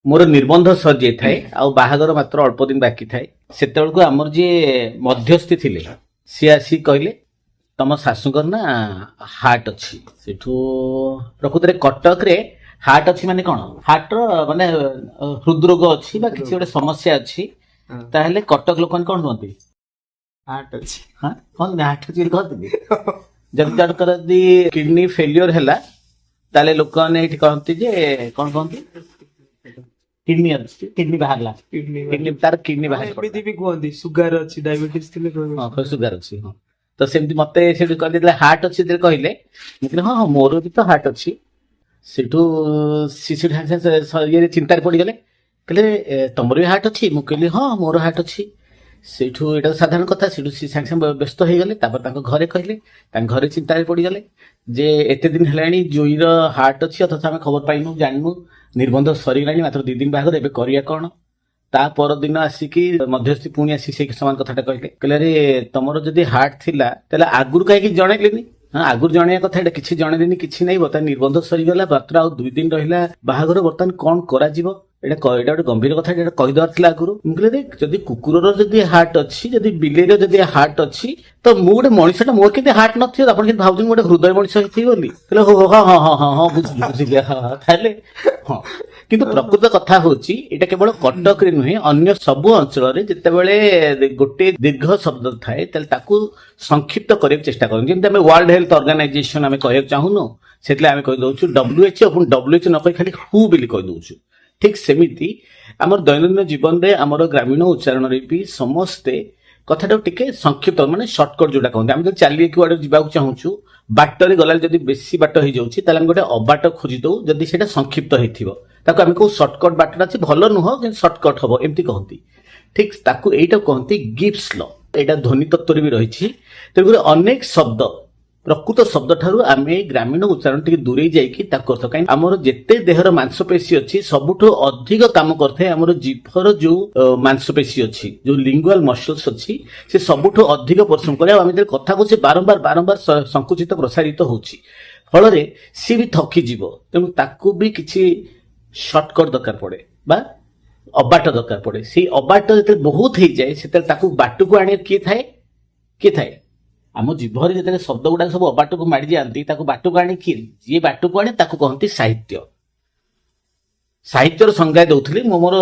मोर निबंध सरी जाए आ बाहागर मात्र अल्प दिन बाकी थाए से आमर जी मध्यस्थी थिले सी आसी कहले तम शाशुकर ना हार्ट अच्छी सेठू प्रकृत रे कटक रे हार्ट अच्छी माने कौन हार्ट माने हृदरोग अच्छी बा किसी गोटे समस्या अच्छी ताहेले कटक लोक कौन कहते हार्ट अच्छी हाँ कौन हार्ट अच्छी कहते जब जणकर यदि किडनी फेलियर हैला ताले लोक ने कहते जे कौन कहते किडनी अच्छी किडनी बाहरला किडनी तार किडनी बाहर एमिति भी कहते सुगर अच्छी डायबिटीज थिले कहबे हाँ सुगार अच्छी हाँ तो सेमती मते सेठू कहले हार्ट अच्छी जे कहले मैं कहले हाँ मोर भी तो हार्ट अच्छी सेठू शिशु ये चिंतार पड़ गले कहले तुमर भी हार्ट अच्छी मुझे कहली हाँ मोर हार्ट अच्छी सेठू एटा साधारण कथा सेठू सी सागे सागे व्यस्त हो गले घरे कहले घरे चिंतार पड़ गले जे एते दिन हेलानी जोईर हार्ट अच्छी अथच आम खबर पाइनु जानू निबंध सरीगलानी मात्र 2 दिन बाहर एबे करिया कौन ता पर दिन आसिकी मध्यस्थी पुणी आसी से समान कथाटा कहले कहले रे तमरो जदि हार्ट थिला ताले आगुर कहीं जनइलेनी हाँ आगुर जणिया कथा एटा किछि जनइलेनी किछि नै बता निबंध सरीगला मात्र आ 2 दिन रहिला बाहागर बर्तमान कौन करा जीवो एटा गोटे गंभीर कथा एटा कहिदर थिला आगुरु मुकले देख जदि कुकुरर जदि हार्ट अच्छी जदि बिलेर जदि हार्ट अच्छी तो मु गोटे मनुष्यटा मोर केते हार्ट नथियो आपण के भाउजन गोटे हृदय मनुष्य हिथि बोली कहले हो हाँ हाँ हाँ हाँ बुझिली हाँ ताले हाँ किंतु प्रकृत कथा होची एटा केवल कटक रे नुहे अन्य सब अंचल रे जेतेबेले गोटे दीर्घ शब्द थाए ताले ताकू संक्षिप्त करके चेष्टा करन जेंते हमें वर्ल्ड हेल्थ ऑर्गेनाइजेशन हमें कहय चाहूनो सेतले हमें कहि दउछु WHO अपन WHO न कहि खाली हु बिली कहि दउछु ठीक सेमिति आमर दैनंदिन जीवन रे आमर ग्रामीण उच्चारण रे भी समस्ते कथाटा टिके संक्षिप्त माने शॉर्टकट जोटा कहते आम जो चलिए कि आड़े जावाक चाहूँ बाटर गला जदि बेसी बाट हो जाऊँगी ताले गोटे अबाट खोजी दऊ जदि सेटा संक्षिप्त होइथिबो ताको आम कहू शॉर्टकट बाटर अच्छे भल नुह कि शॉर्टकट हम एमती कहती ठीक ताकू एटा कहती गिब्स लॉ एटा ध्वनि तत्व भी रही तेणुक अनेक शब्द प्रकृत शब्द ठारू आमे ग्रामीण उच्चारण टिके दूरे जाइकी ताको अर्थ कहीं आमर जेते देहर मांसपेशी अच्छी सबुठु अधिक काम करथे आमर जीभर जो मांसपेशी अच्छी जो लिंगुअल मसल्स अच्छी से सबुठु अधिक परिश्रम करे आमे जे कथा को से बारंबार बारंबार संकुचित प्रसारित होउची फल रे सी भी थकी जीवो तेणु ताकू भी किछि शॉर्टकट दरकार पड़े बा अबाट दरकार पड़े से अबाट जते बहुत हो जाए से ताकू बाटू को आने किए थाए आम जीभर जो शब्द गुड़ा सब अबाट को माड़ी जाती बाटू को आने किए जी बाटू को आने कहती साहित्य साहित्यर संज्ञा दौली मो मोर